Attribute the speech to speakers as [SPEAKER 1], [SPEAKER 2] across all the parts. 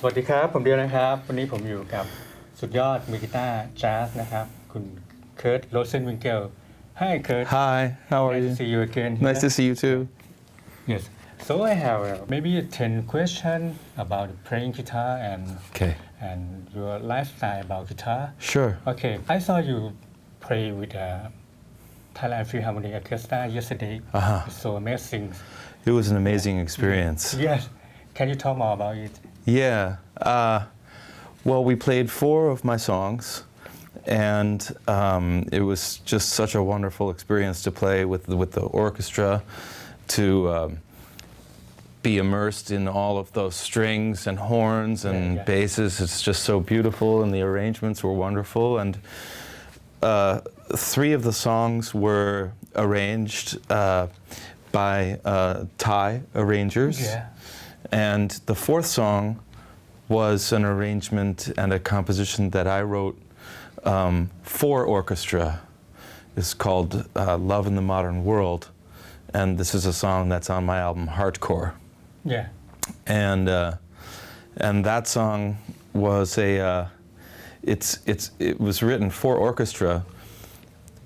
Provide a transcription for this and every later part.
[SPEAKER 1] สวัสดีครับผมเดียวนะครับวันนี้ผมอยู่กับสุดยอดมือกีตาร์แจ๊สนะครับคุณเคิร์ตโรเซนวิงเกล Hi Kurt
[SPEAKER 2] Hi, how are
[SPEAKER 1] nice
[SPEAKER 2] you?
[SPEAKER 1] to see you again
[SPEAKER 2] Nice to see you too.
[SPEAKER 1] Yes so I have maybe 10 question about playing guitar
[SPEAKER 2] Okay.
[SPEAKER 1] and your lifestyle about guitar
[SPEAKER 2] Sure.
[SPEAKER 1] Okay I saw you play with Thailand Philharmonic Orchestra yesterday It's so amazing
[SPEAKER 2] It was an amazing experience.
[SPEAKER 1] Yes Can you talk more about it
[SPEAKER 2] Yeah. Well, we played 4 of my songs, and it was just such a wonderful experience to play with the orchestra, to be immersed in all of those strings and horns and basses. It's just so beautiful, and the arrangements were wonderful. And 3 of the songs were arranged by Thai arrangers.
[SPEAKER 1] Yeah.
[SPEAKER 2] And the 4th song was an arrangement and a composition that I wrote for orchestra. It's called Love in the Modern World. And this is a song that's on my album Hardcore.
[SPEAKER 1] Yeah
[SPEAKER 2] And that song was it was written for orchestra,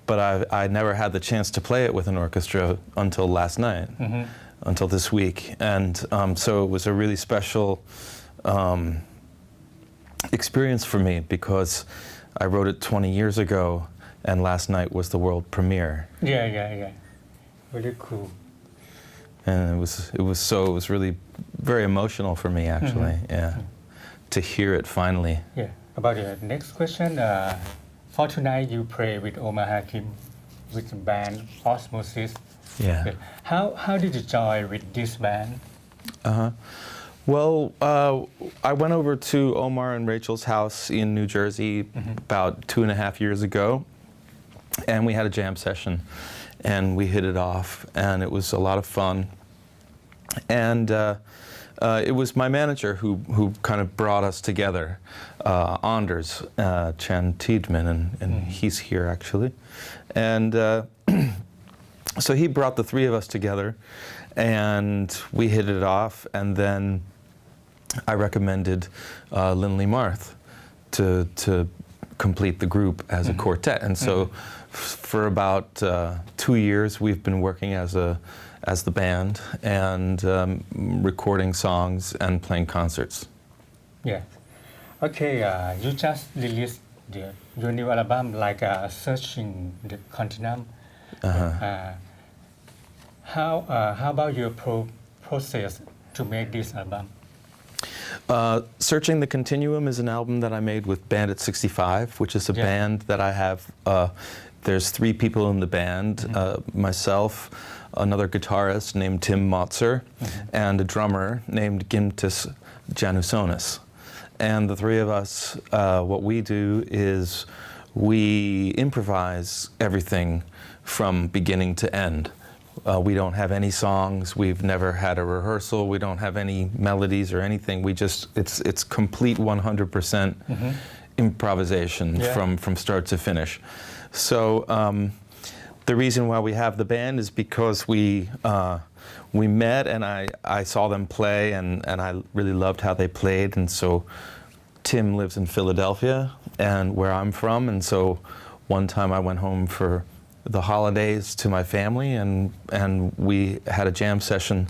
[SPEAKER 2] but I never had the chance to play it with an orchestra until last night. Until this week, and so it was a really special experience for me because I wrote it 20 years ago, and last night was the world premiere.
[SPEAKER 1] Yeah Very cool
[SPEAKER 2] And it was really very emotional for me actually. Yeah, to hear it finally.
[SPEAKER 1] Yeah. About the next question, for tonight you play with Omar Hakim with the band Osmosis.
[SPEAKER 2] Yeah.
[SPEAKER 1] How did you join with this band?
[SPEAKER 2] Well, I went over to Omar and Rachel's house in New Jersey about 2.5 years ago, and we had a jam session, and we hit it off, and it was a lot of fun. And it was my manager who kind of brought us together, Anders Chan Tiedman, and he's here actually, and. So he brought the 3 of us together, and we hit it off, and then I recommended Lindley Marth to complete the group as a quartet. And so for about 2 years we've been working as the band and recording songs and playing concerts.
[SPEAKER 1] Yeah. Okay. You just released your new album, like Searching the Continuum. How about your process to make this album?
[SPEAKER 2] Searching the Continuum is an album that I made with Bandit 65, which is a band that I have. There's 3 people in the band, myself, another guitarist named Tim Motzer, and a drummer named Gimtis Janusonis. And the 3 of us, what we do is we improvise everything from beginning to end. We don't have any songs. We've never had a rehearsal. We don't have any melodies or anything. It's complete 100% improvisation from start to finish. So the reason why we have the band is because we met, and I saw them play, and I really loved how they played. And so Tim lives in Philadelphia, and where I'm from, and so one time I went home for the holidays to my family, and we had a jam session,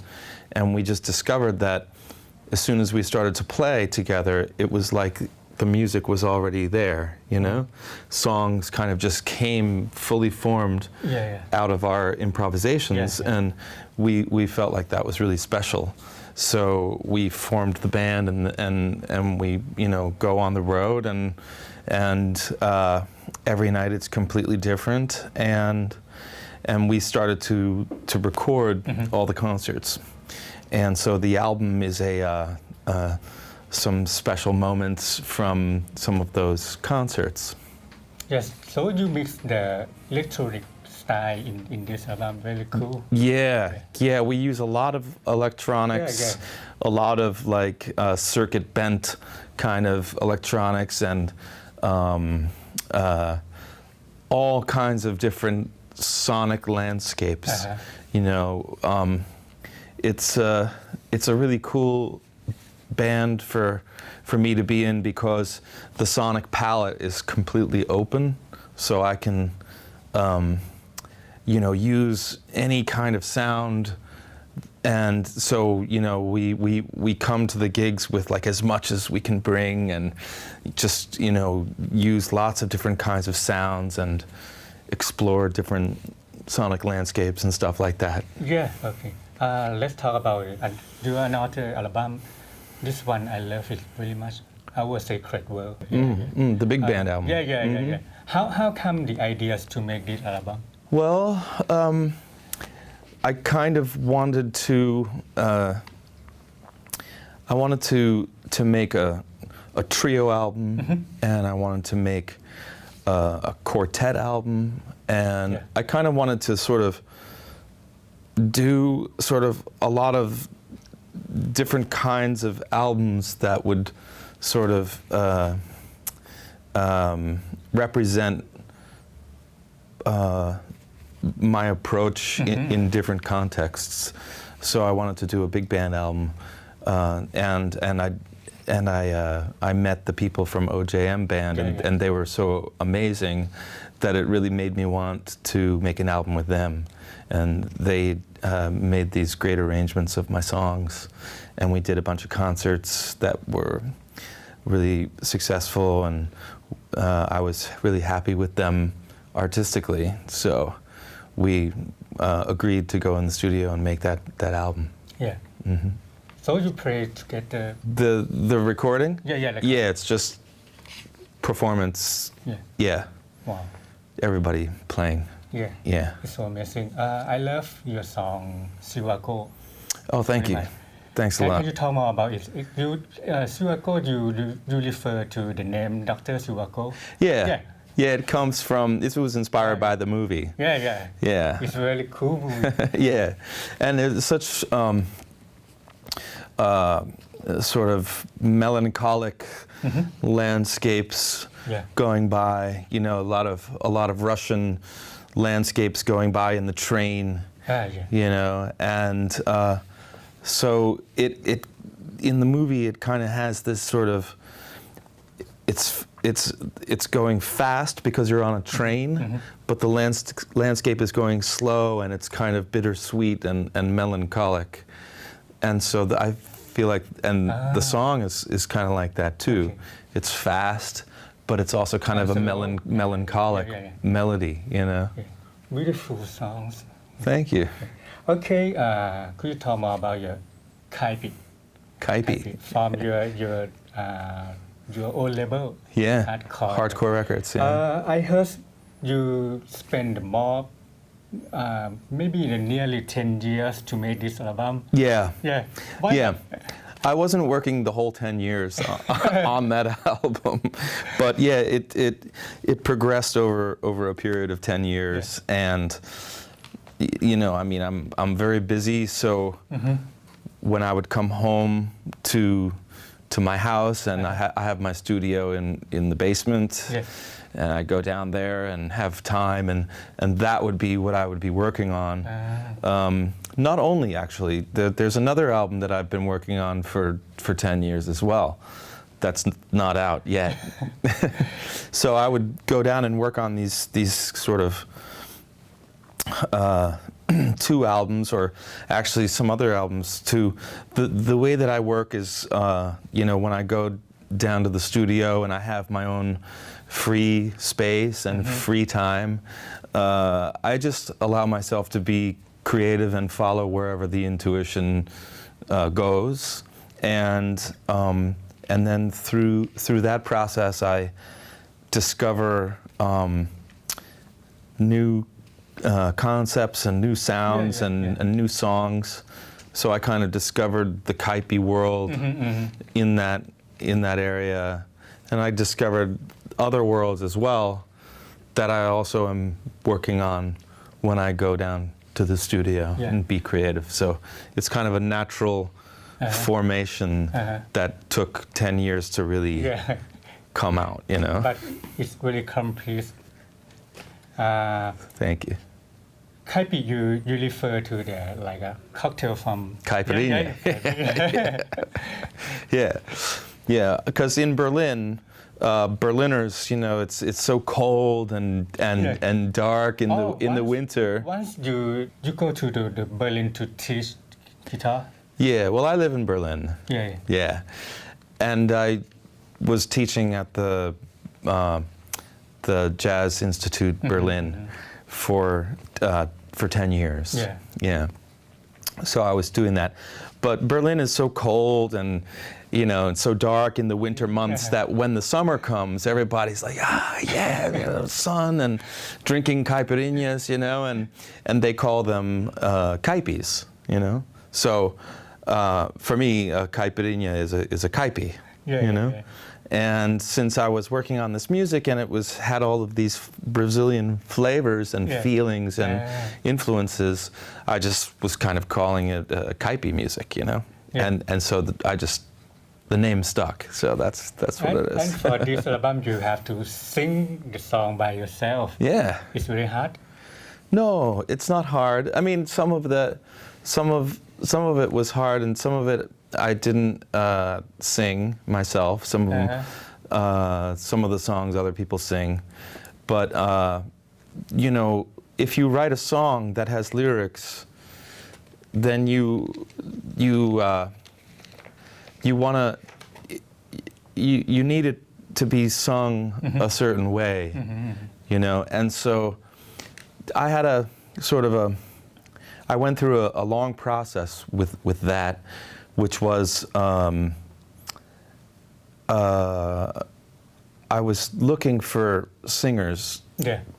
[SPEAKER 2] and we just discovered that as soon as we started to play together, it was like the music was already there, you know? Songs kind of just came fully formed out of our improvisations, and we felt like that was really special. So we formed the band, and we, go on the road, and every night it's completely different, and we started to record all the concerts, and so the album is some special moments from some of those concerts.
[SPEAKER 1] Yes. So you mix the electronic style in this album. Very cool.
[SPEAKER 2] Yeah. We use a lot of electronics, a lot of like circuit bent kind of electronics, and all kinds of different sonic landscapes. It's a really cool band for me to be in because the sonic palette is completely open, so I can use any kind of sound. And so, we come to the gigs with like as much as we can bring and just, use lots of different kinds of sounds and explore different sonic landscapes and stuff like that.
[SPEAKER 1] Yeah, okay. Let's talk about it. And do another album. This one I love it very much. Our Sacred World.
[SPEAKER 2] The big band album.
[SPEAKER 1] Yeah. How come the ideas to make this album?
[SPEAKER 2] Well, I kind of wanted to make a trio album, and I wanted to make a quartet album, and I kind of wanted to sort of do sort of a lot of different kinds of albums that would sort of represent my approach in different contexts. So I wanted to do a big band album, and I met the people from OJM band, and they were so amazing that it really made me want to make an album with them. And they made these great arrangements of my songs, and we did a bunch of concerts that were really successful, and I was really happy with them artistically. So we agreed to go in the studio and make that album.
[SPEAKER 1] Yeah. So you play together.
[SPEAKER 2] The recording?
[SPEAKER 1] Yeah.
[SPEAKER 2] Yeah, it's just performance. Yeah.
[SPEAKER 1] Wow.
[SPEAKER 2] Everybody playing. Yeah.
[SPEAKER 1] It's so amazing. I love your song Siwako.
[SPEAKER 2] Oh, thank you. Thanks a lot.
[SPEAKER 1] Can you talk more about it? Siwako, you refer to the name Dr. Siwako?
[SPEAKER 2] Yeah, it comes from, it was inspired by the movie.
[SPEAKER 1] Yeah. It's a really cool movie.
[SPEAKER 2] Yeah, and it's such sort of melancholic landscapes going by, a lot of Russian landscapes going by in the train, and so it in the movie it kind of has this sort of, it's going fast because you're on a train, but the landscape is going slow, and it's kind of bittersweet and melancholic, and so I feel like, and the song is kind of like that too. Okay. It's fast, but it's also kind of a melancholic melody,
[SPEAKER 1] Beautiful songs.
[SPEAKER 2] Thank you.
[SPEAKER 1] Okay, could you talk more about your Caipi? From your own label.
[SPEAKER 2] Yeah. Hardcore Records. Yeah.
[SPEAKER 1] I heard you spend more, maybe nearly 10 years to make this album.
[SPEAKER 2] Yeah.
[SPEAKER 1] Why?
[SPEAKER 2] Yeah. I wasn't working the whole 10 years on that album, but yeah, it progressed over a period of 10 years, and I'm very busy, so when I would come home to my house, and I have my studio in the basement, and I go down there and have time, and that would be what I would be working on. Not only, actually, there's another album that I've been working on for 10 years as well. That's not out yet. So I would go down and work on these sort of 2 albums, or actually some other albums too. The way that I work is, when I go down to the studio and I have my own free space and free time, I just allow myself to be creative and follow wherever the intuition goes, and then through that process I discover new concepts and new sounds and new songs. So I kind of discovered the Caipi world in that area, and I discovered other worlds as well that I also am working on when I go down to the studio and be creative. So it's kind of a natural formation that took 10 years to really come out,
[SPEAKER 1] But it's really complete.
[SPEAKER 2] Thank you.
[SPEAKER 1] Caipi, you refer to the like a cocktail from
[SPEAKER 2] Caipirinha. Yeah. Because in Berlin, Berliners, it's so cold and dark in the winter.
[SPEAKER 1] Once you go to the Berlin to teach guitar.
[SPEAKER 2] Yeah, well, I live in Berlin. Yeah, and I was teaching at the Jazz Institute Berlin for 10 years. Yeah. So I was doing that, but Berlin is so cold and it's so dark in the winter months that when the summer comes, everybody's like, sun and drinking caipirinhas, and they call them caipis, So for me, a caipirinha is a caipi, And since I was working on this music and it had all of these Brazilian flavors and feelings and influences, I just was kind of calling it caipi music, And so the name stuck. So that's what it is.
[SPEAKER 1] And for this album, you have to sing the song by yourself.
[SPEAKER 2] Yeah.
[SPEAKER 1] It's very hard.
[SPEAKER 2] No, it's not hard. I mean, some of it was hard, and some of it I didn't sing myself. Some of the songs other people sing, but if you write a song that has lyrics, then you need it to be sung a certain way, and so I had I went through a long process with that, which was I was looking for singers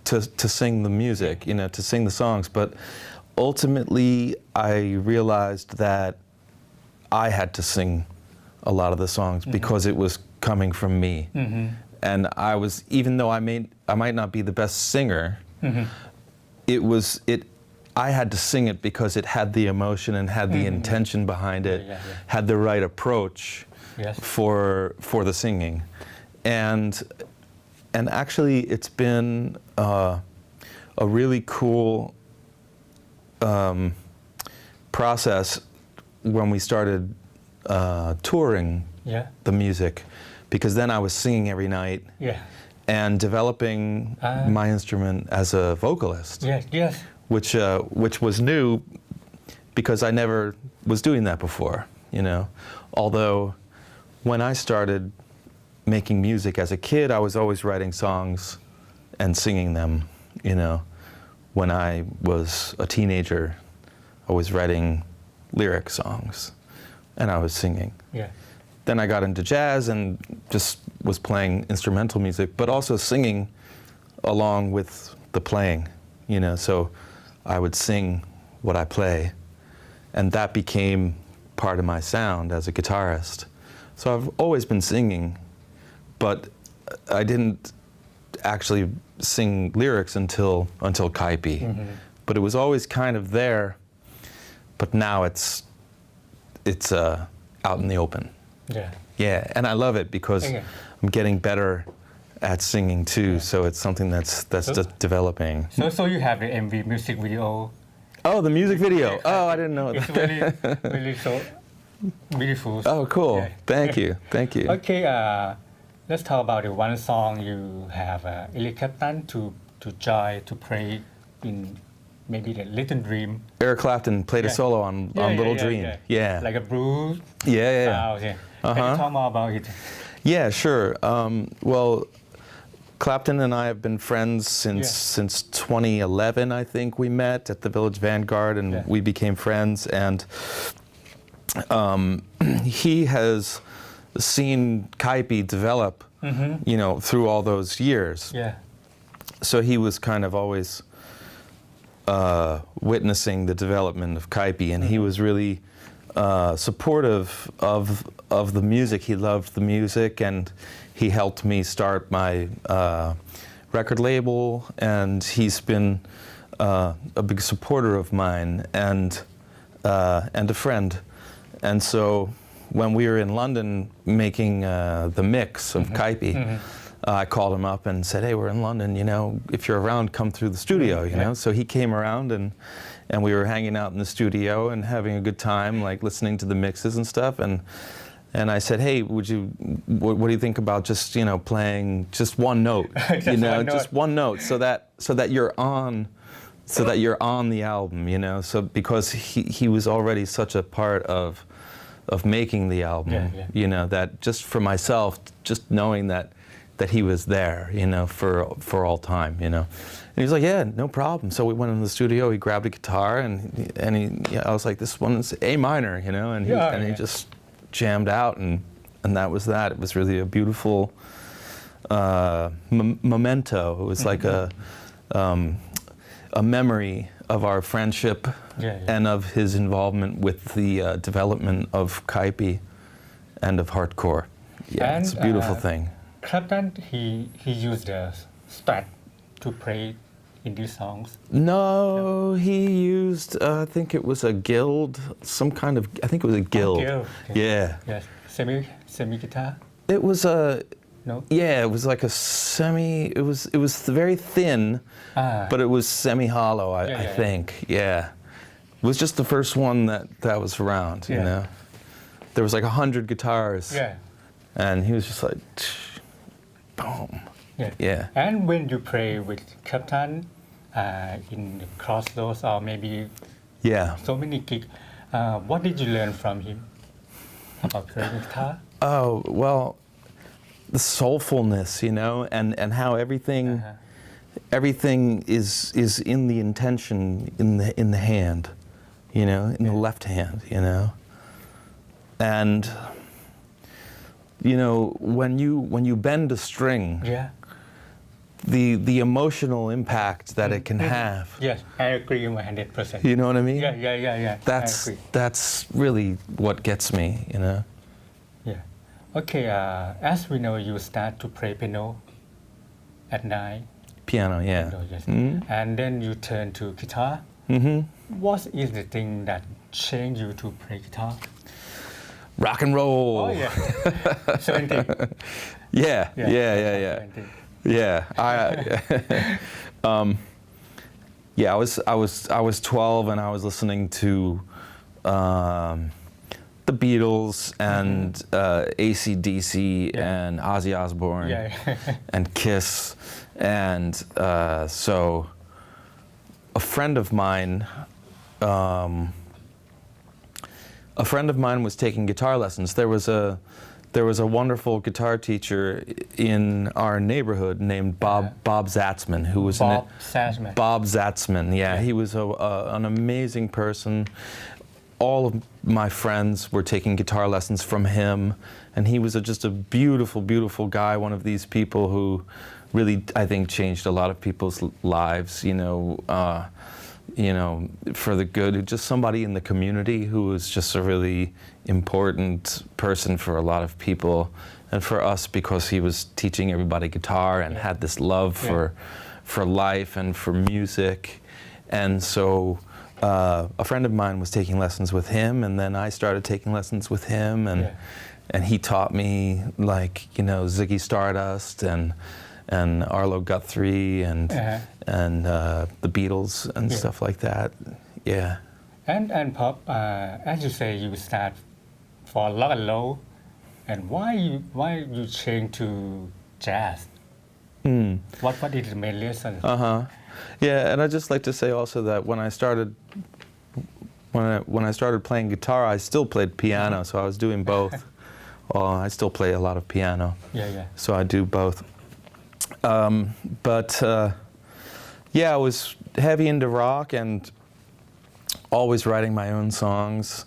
[SPEAKER 2] to sing the music, to sing the songs, but ultimately I realized that I had to sing a lot of the songs because it was coming from me, and even though I might not be the best singer, I had to sing it because it had the emotion and had the intention behind it, had the right approach for the singing, and actually it's been a really cool process when we started touring the music, because then I was singing every night and developing my instrument as a vocalist. Which was new because I never was doing that before, Although when I started making music as a kid, I was always writing songs and singing them, When I was a teenager, I was writing lyric songs and I was singing. Then I got into jazz and just was playing instrumental music, but also singing along with the playing, So I would sing what I play, and that became part of my sound as a guitarist. So I've always been singing, but I didn't actually sing lyrics until Caipi. But it was always kind of there, but now it's out in the open. And I love it because I'm getting better at singing too, so it's something that's just developing.
[SPEAKER 1] So you have an MV music video.
[SPEAKER 2] Oh, the music video. Oh, I didn't know
[SPEAKER 1] it's
[SPEAKER 2] that.
[SPEAKER 1] really so beautiful.
[SPEAKER 2] Oh, cool. Thank you.
[SPEAKER 1] Okay, let's talk about the one song you have Eric Clapton to join to play in maybe the Little Dream.
[SPEAKER 2] Eric Clapton played a solo on Little Dream.
[SPEAKER 1] Like a blues.
[SPEAKER 2] Okay.
[SPEAKER 1] Can you talk more about it?
[SPEAKER 2] Yeah, sure. Well, Clapton and I have been friends since 2011, I think we met at the Village Vanguard, and we became friends. And he has seen Caipi develop, through all those years. So he was kind of always witnessing the development of Caipi, and he was really supportive of the music. He loved the music, and he helped me start my record label, and he's been a big supporter of mine and a friend. And so when we were in London making the mix of Caipi, I called him up and said, hey, we're in London, if you're around, come through the studio, So he came around and we were hanging out in the studio and having a good time, like listening to the mixes and stuff. And I said, hey, what do you think about just, playing just one note, just one note so that you're on the album, so because he was already such a part of making the album, that just for myself, just knowing that he was there, for all time, And he's like, yeah, no problem. So we went in the studio, he grabbed a guitar and I was like, this one's A minor, and he just jammed out and that was that. It was really a beautiful memento. It was like a memory of our friendship and of his involvement with the development of Caipi and of hardcore. Yeah, and, it's a beautiful thing.
[SPEAKER 1] Clapton, he used the Strat to play in these songs?
[SPEAKER 2] No, he used, I think it was a guild, I think it was a guild.
[SPEAKER 1] Guild.
[SPEAKER 2] Yeah.
[SPEAKER 1] Yes, semi guitar?
[SPEAKER 2] It was a...
[SPEAKER 1] No?
[SPEAKER 2] Yeah, it was like a it was very thin, but it was semi-hollow, I think. Yeah. It was just the first one that was around, There was like 100 guitars.
[SPEAKER 1] Yeah.
[SPEAKER 2] And he was just like, boom. Yeah.
[SPEAKER 1] And when you play with Clapton in the Crossroads or maybe so many gigs, what did you learn from him about playing guitar?
[SPEAKER 2] Oh, well, the soulfulness, and how everything is in the intention in the hand, in the left hand, and when you bend a string, the emotional impact that it can have.
[SPEAKER 1] Yes, I agree 100%.
[SPEAKER 2] You know what I mean?
[SPEAKER 1] Yeah.
[SPEAKER 2] That's really what gets me, Yeah.
[SPEAKER 1] Okay, as we know, you start to play piano at 9.
[SPEAKER 2] Piano, yeah.
[SPEAKER 1] Yes.
[SPEAKER 2] Mm-hmm.
[SPEAKER 1] And then you turn to guitar.
[SPEAKER 2] Mm-hmm.
[SPEAKER 1] What is the thing that changed you to play guitar?
[SPEAKER 2] Rock and roll.
[SPEAKER 1] Oh yeah, 17.
[SPEAKER 2] Yeah.
[SPEAKER 1] 17.
[SPEAKER 2] Yeah, I was 12 and I was listening to the Beatles and AC/DC and Ozzy Osbourne and Kiss, and so a friend of mine was taking guitar lessons. There was a wonderful guitar teacher in our neighborhood named Bob Zatzman, who was Bob Zatzman. Yeah, he was an amazing person. All of my friends were taking guitar lessons from him, and he was just a beautiful, beautiful guy. One of these people who really, I think, changed a lot of people's lives. For the good, just somebody in the community who was just a really important person for a lot of people, and for us because he was teaching everybody guitar and had this love for life and for music. And so a friend of mine was taking lessons with him, and then I started taking lessons with him, and he taught me Ziggy Stardust and Arlo Guthrie and the Beatles and stuff like that. Yeah.
[SPEAKER 1] And Pop, as you say, you start for rock and roll, and why you change to jazz? What is the main reason?
[SPEAKER 2] Yeah, and I'd just like to say also that when I started playing guitar, I still played piano, so I was doing both. I still play a lot of piano.
[SPEAKER 1] Yeah.
[SPEAKER 2] So I do both. I was heavy into rock and always writing my own songs.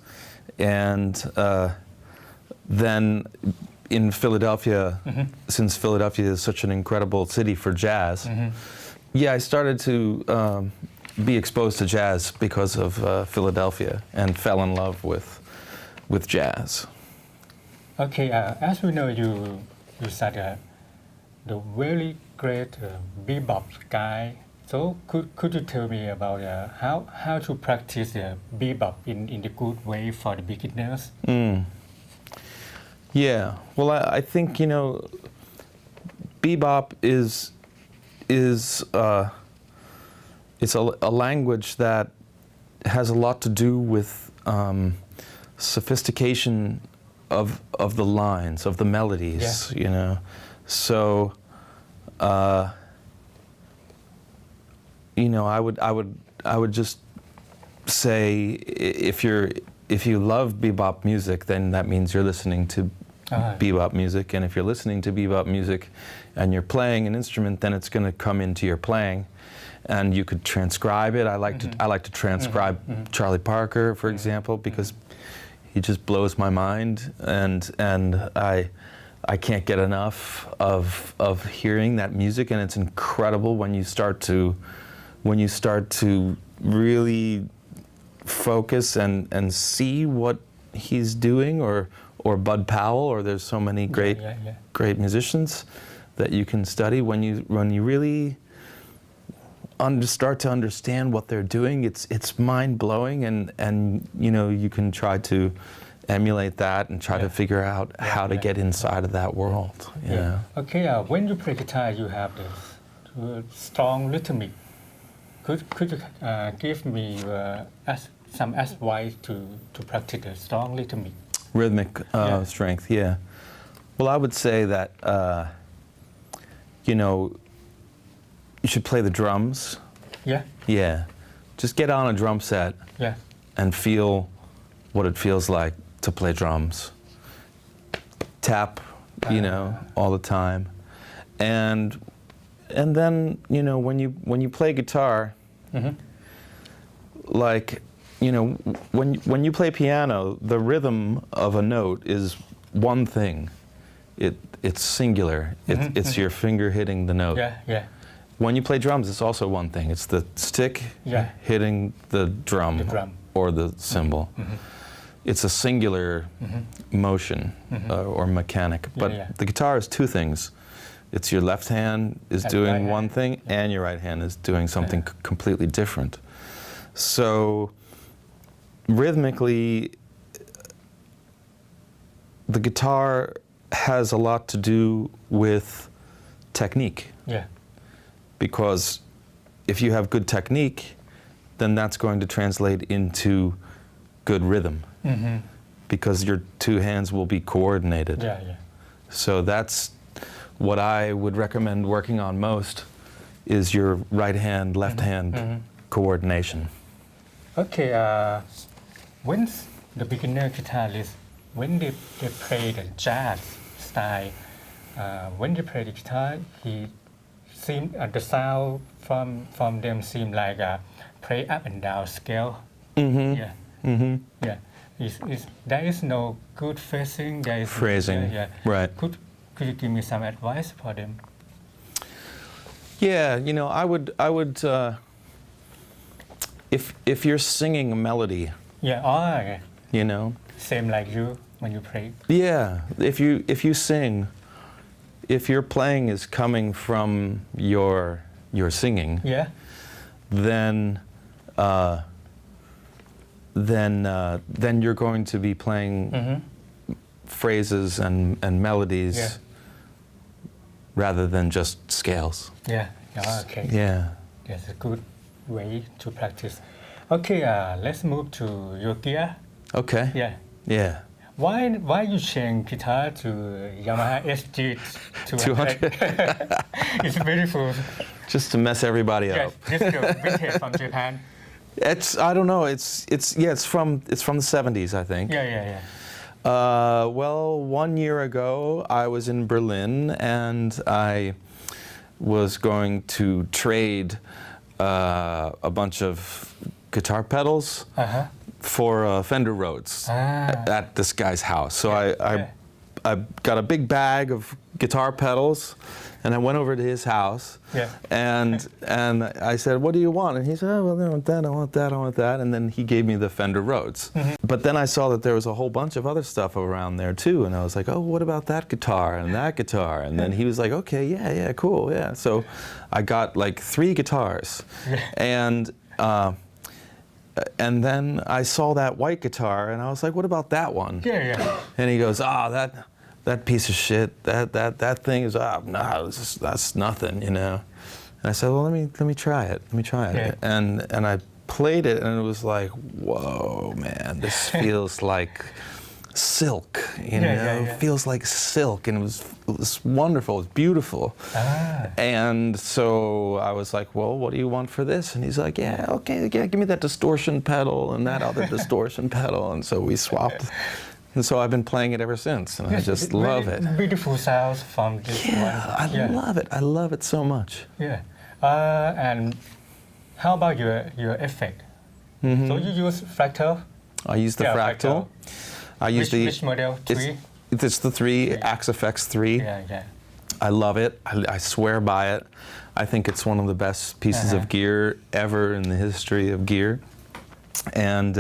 [SPEAKER 2] And then in Philadelphia, since Philadelphia is such an incredible city for jazz, I started to be exposed to jazz because of Philadelphia and fell in love with jazz.
[SPEAKER 1] Okay, as we know, you started the very great bebop guy. So could you tell me about how to practice bebop in the good way for the beginners?
[SPEAKER 2] Yeah, well, I think bebop is it's a language that has a lot to do with sophistication of the lines, of the melodies,
[SPEAKER 1] Yeah.
[SPEAKER 2] you know. So, you know, I would just say if you love bebop music, then that means you're listening to bebop music, and if you're listening to bebop music and you're playing an instrument, then it's going to come into your playing, and you could transcribe it. I like to transcribe Charlie Parker, for example, because he just blows my mind, and I can't get enough of hearing that music, and it's incredible when you start to really focus and see what he's doing, or Bud Powell, or there's so many great musicians that you can study. When you really start to understand what they're doing, it's mind-blowing, and you know, you can try to emulate that and try to figure out how to get inside of that world. Yeah.
[SPEAKER 1] Okay, when you play guitar, you have this strong rhythmic. Could you give me some advice to practice the strong rhythmic?
[SPEAKER 2] Rhythmic strength, yeah. Well, I would say that, you know, you should play the drums.
[SPEAKER 1] Yeah.
[SPEAKER 2] Yeah. Just get on a drum set and feel what it feels like to play drums. Tap, you know, all the time. And then, you know, when you play guitar, like, you know, when you play piano, the rhythm of a note is one thing. It's singular. It's your finger hitting the note.
[SPEAKER 1] Yeah.
[SPEAKER 2] When you play drums, it's also one thing. It's the stick hitting the drum or the cymbal. It's a singular motion or mechanic. But the guitar is two things. It's your left hand is doing one thing, and your right hand is doing something completely different. So rhythmically, the guitar has a lot to do with technique.
[SPEAKER 1] Yeah.
[SPEAKER 2] Because if you have good technique, then that's going to translate into good rhythm. Because your two hands will be coordinated.
[SPEAKER 1] Yeah.
[SPEAKER 2] So that's what I would recommend working on most, is your right hand, left hand coordination.
[SPEAKER 1] Okay, when the beginner guitarist, when they play the jazz style, when they play the guitar, the sound from them seem like play up and down scale. Yeah. There is no good phrasing. There is
[SPEAKER 2] phrasing. Right.
[SPEAKER 1] Could you give me some advice for them?
[SPEAKER 2] Yeah, you know, I would if you're singing a melody.
[SPEAKER 1] Yeah. Okay.
[SPEAKER 2] You know.
[SPEAKER 1] Same like you when you play.
[SPEAKER 2] Yeah, if you sing, if your playing is coming from your singing.
[SPEAKER 1] Yeah.
[SPEAKER 2] Then you're going to be playing phrases and melodies rather than just scales.
[SPEAKER 1] Yeah. Okay.
[SPEAKER 2] Yeah.
[SPEAKER 1] That's a good way to practice. Okay, let's move to your gear.
[SPEAKER 2] Okay. Yeah.
[SPEAKER 1] Why you change guitar to Yamaha SG 200? It's beautiful.
[SPEAKER 2] Just to mess everybody up.
[SPEAKER 1] Yes, this is vintage from Japan.
[SPEAKER 2] I don't know. It's from the 70s, I think.
[SPEAKER 1] Yeah.
[SPEAKER 2] Well, 1 year ago, I was in Berlin, and I was going to trade a bunch of guitar pedals for Fender Rhodes at this guy's house. So I got a big bag of guitar pedals, and I went over to his house.
[SPEAKER 1] Yeah.
[SPEAKER 2] And I said, "What do you want?" And he said, "Oh, well, I want that, I want that, I want that." And then he gave me the Fender Rhodes. But then I saw that there was a whole bunch of other stuff around there too, and I was like, "Oh, what about that guitar and that guitar?" And then he was like, "Okay, yeah, cool, yeah." So I got like 3 guitars, and then I saw that white guitar, and I was like, "What about that one?"
[SPEAKER 1] Yeah.
[SPEAKER 2] And he goes, that piece of shit, that thing is, no, that's nothing, you know. And I said, well, let me try it.
[SPEAKER 1] Yeah.
[SPEAKER 2] And I played it, and it was like, whoa, man, this feels like silk, you know.
[SPEAKER 1] Yeah.
[SPEAKER 2] It feels like silk, and it was wonderful. It was beautiful. And so I was like, well, what do you want for this? And he's like, yeah, okay, yeah, give me that distortion pedal and that other distortion pedal. And so we swapped. And so I've been playing it ever since, and I just love it.
[SPEAKER 1] Beautiful sounds from this one.
[SPEAKER 2] I love it. I love it so much.
[SPEAKER 1] Yeah. And how about your effect?
[SPEAKER 2] Mm-hmm.
[SPEAKER 1] So you use Fecteau?
[SPEAKER 2] I use the fractal. I use
[SPEAKER 1] which model? 3?
[SPEAKER 2] It's the 3, Axe FX 3.
[SPEAKER 1] Yeah.
[SPEAKER 2] I love it. I swear by it. I think it's one of the best pieces of gear ever in the history of gear. And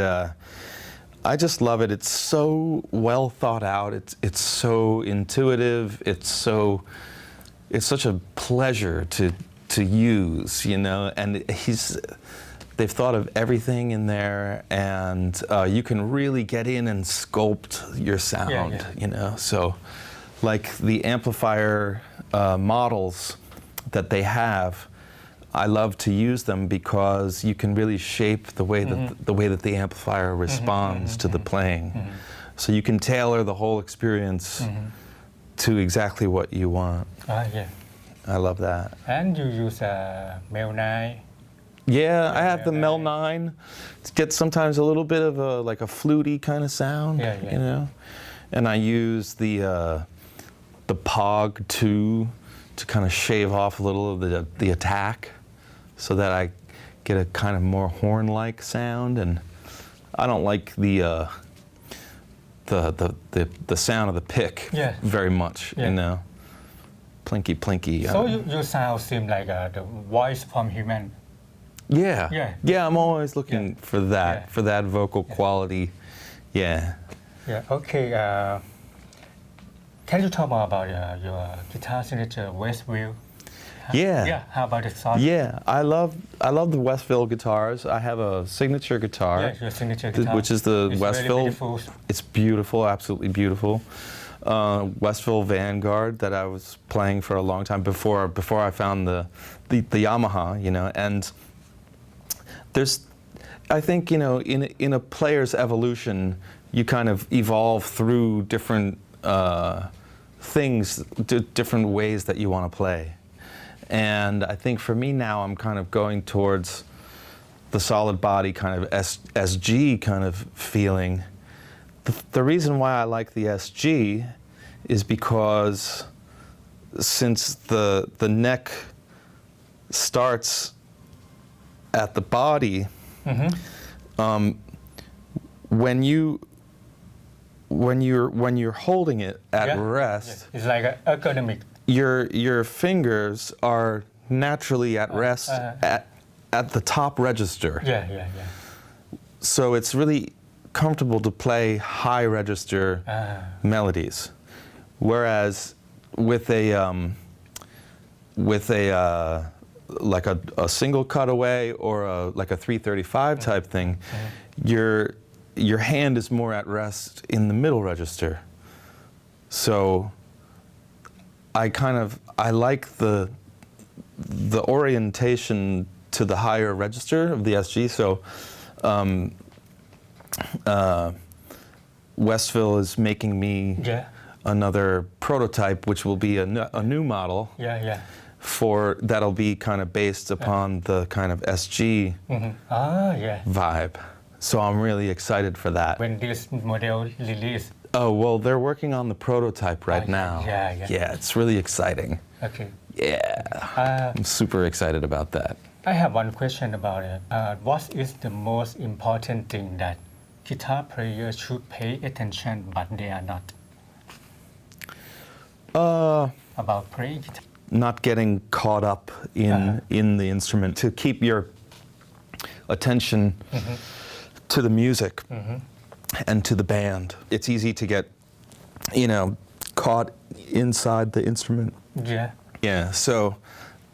[SPEAKER 2] I just love it. It's so well thought out. It's so intuitive. It's such a pleasure to use, you know. And they've thought of everything in there, and you can really get in and sculpt your sound, you know. So, like the amplifier models that they have, I love to use them because you can really shape the way that the amplifier responds to the playing. So you can tailor the whole experience to exactly what you want.
[SPEAKER 1] Yeah.
[SPEAKER 2] I love that.
[SPEAKER 1] And you use Mel IX.
[SPEAKER 2] Yeah, I have the Mel IX. It gets sometimes a little bit of a fluty kind of sound, you know. And I use the Pog 2 to kind of shave off a little of the attack, so that I get a kind of more horn-like sound. And I don't like the sound of the pick very much, you know. Plinky.
[SPEAKER 1] So your sound seems like the voice from human.
[SPEAKER 2] Yeah, I'm always looking for that vocal quality. Yeah.
[SPEAKER 1] Okay. Can you talk more about your guitar signature Westville? How about the song?
[SPEAKER 2] Yeah, I love the Westville guitars. I have a signature guitar.
[SPEAKER 1] Yeah, your signature guitar.
[SPEAKER 2] Which is the Westville.
[SPEAKER 1] Beautiful.
[SPEAKER 2] It's beautiful, absolutely beautiful. Westville Vanguard that I was playing for a long time before I found the Yamaha, you know. And I think, you know, in a player's evolution, you kind of evolve through different things, different ways that you want to play. And I think for me now, I'm kind of going towards the solid body kind of SG kind of feeling. The reason why I like the SG is because since the neck starts at the body, when you're holding it at rest,
[SPEAKER 1] it's like ergonomic.
[SPEAKER 2] Your fingers are naturally at rest at the top register.
[SPEAKER 1] Yeah.
[SPEAKER 2] So it's really comfortable to play high register melodies, whereas with a like a single cutaway or like a 335 type thing, your hand is more at rest in the middle register. So I like the orientation to the higher register of the SG. So Westville is making me another prototype, which will be a new model. For that'll be kind of based upon the kind of SG vibe. So I'm really excited for that.
[SPEAKER 1] When this model release?
[SPEAKER 2] Oh, well, they're working on the prototype right now.
[SPEAKER 1] Yeah,
[SPEAKER 2] it's really exciting.
[SPEAKER 1] Okay.
[SPEAKER 2] Yeah, I'm super excited about that.
[SPEAKER 1] I have one question about it. What is the most important thing that guitar players should pay attention but they are not? About playing guitar?
[SPEAKER 2] Not getting caught up in the instrument. To keep your attention to the music and to the band. It's easy to get, you know, caught inside the instrument. Yeah, so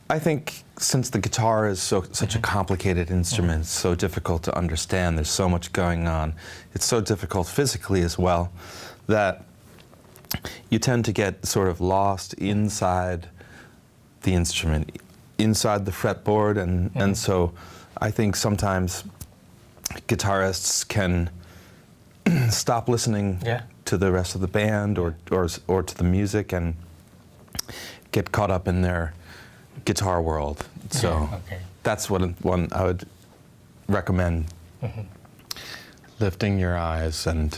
[SPEAKER 2] I think since the guitar is such a complicated instrument, it's so difficult to understand, there's so much going on, it's so difficult physically as well, that you tend to get sort of lost inside the instrument, inside the fretboard, and so I think sometimes guitarists can stop listening to the rest of the band or to the music and get caught up in their guitar world. So that's one I would recommend. Lifting your eyes and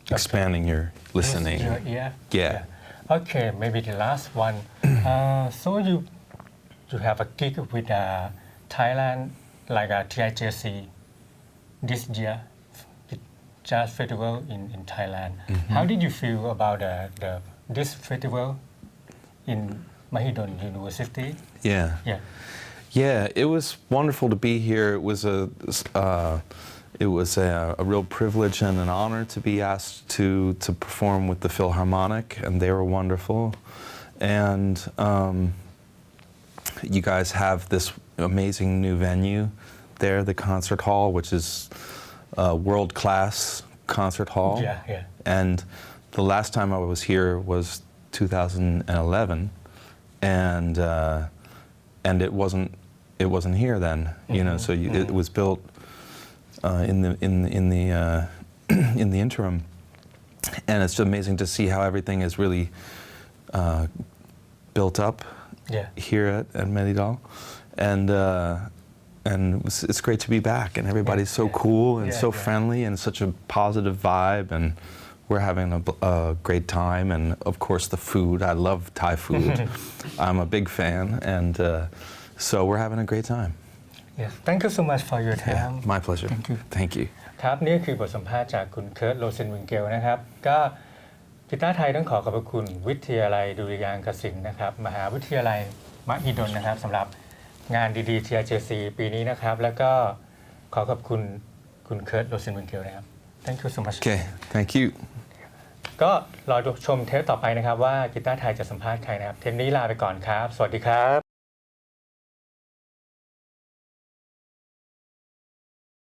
[SPEAKER 2] expanding your listening. Yeah.
[SPEAKER 1] Okay, maybe the last one. So you have a gig with Thailand, like a TIJC this year, Jazz Festival in Thailand. How did you feel about this festival in Mahidol University?
[SPEAKER 2] Yeah, it was wonderful to be here. It was a real privilege and an honor to be asked to perform with the Philharmonic, and they were wonderful. And you guys have this amazing new venue there, the concert hall, which is a world-class concert hall. And the last time I was here was 2011, and it wasn't here then, you know. So it was built in the interim, and it's amazing to see how everything is really built up here at Melidal, and it's great to be back, and everybody's so cool and so friendly and such a positive vibe, and we're having a great time, and of course the food. I love Thai food. I'm a big fan, and so we're having a great time.
[SPEAKER 1] Yes, thank you so much for your time.
[SPEAKER 2] My pleasure. Thank you.
[SPEAKER 1] ครับนี่คือบทสัมภาษณ์จากคุณเคิร์ต โรเซนวิงเกลนะครับก็กีตาร์ไทยต้องขอขอบพระคุณวิทยาลัยดุริยางคศิลป์นะครับมหาวิทยาลัยมหิดลนะครับสำหรับงานดีๆ TIJC ปีนี้นะครับแล้วก็ขอขอบคุณคุณเคิร์ต โรเซนวิงเกลนะครับ Thank you so much.
[SPEAKER 2] Okay, thank you.
[SPEAKER 1] ก็รอชมเทปต่อไปนะครับว่ากีตาร์ไทยจะสัมภาษณ์ใครนะครับเทปนี้ลาไปก่อนครับสวัสดีครับ